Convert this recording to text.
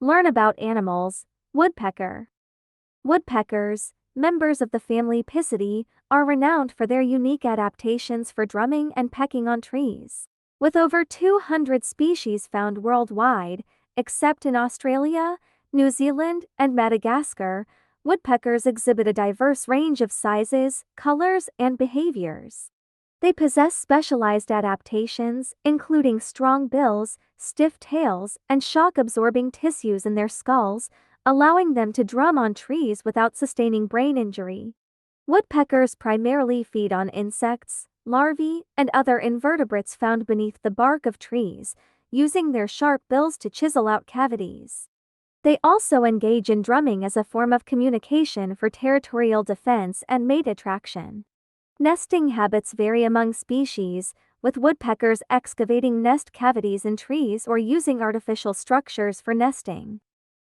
Learn about animals. Woodpecker. Woodpeckers, members of the family Picidae, are renowned for their unique adaptations for drumming and pecking on trees. With over 200 species found worldwide, except in Australia, New Zealand, and Madagascar, woodpeckers exhibit a diverse range of sizes, colors, and behaviors. They possess specialized adaptations, including strong bills, stiff tails, and shock-absorbing tissues in their skulls, allowing them to drum on trees without sustaining brain injury. Woodpeckers primarily feed on insects, larvae, and other invertebrates found beneath the bark of trees, using their sharp bills to chisel out cavities. They also engage in drumming as a form of communication for territorial defense and mate attraction. Nesting habits vary among species, with woodpeckers excavating nest cavities in trees or using artificial structures for nesting.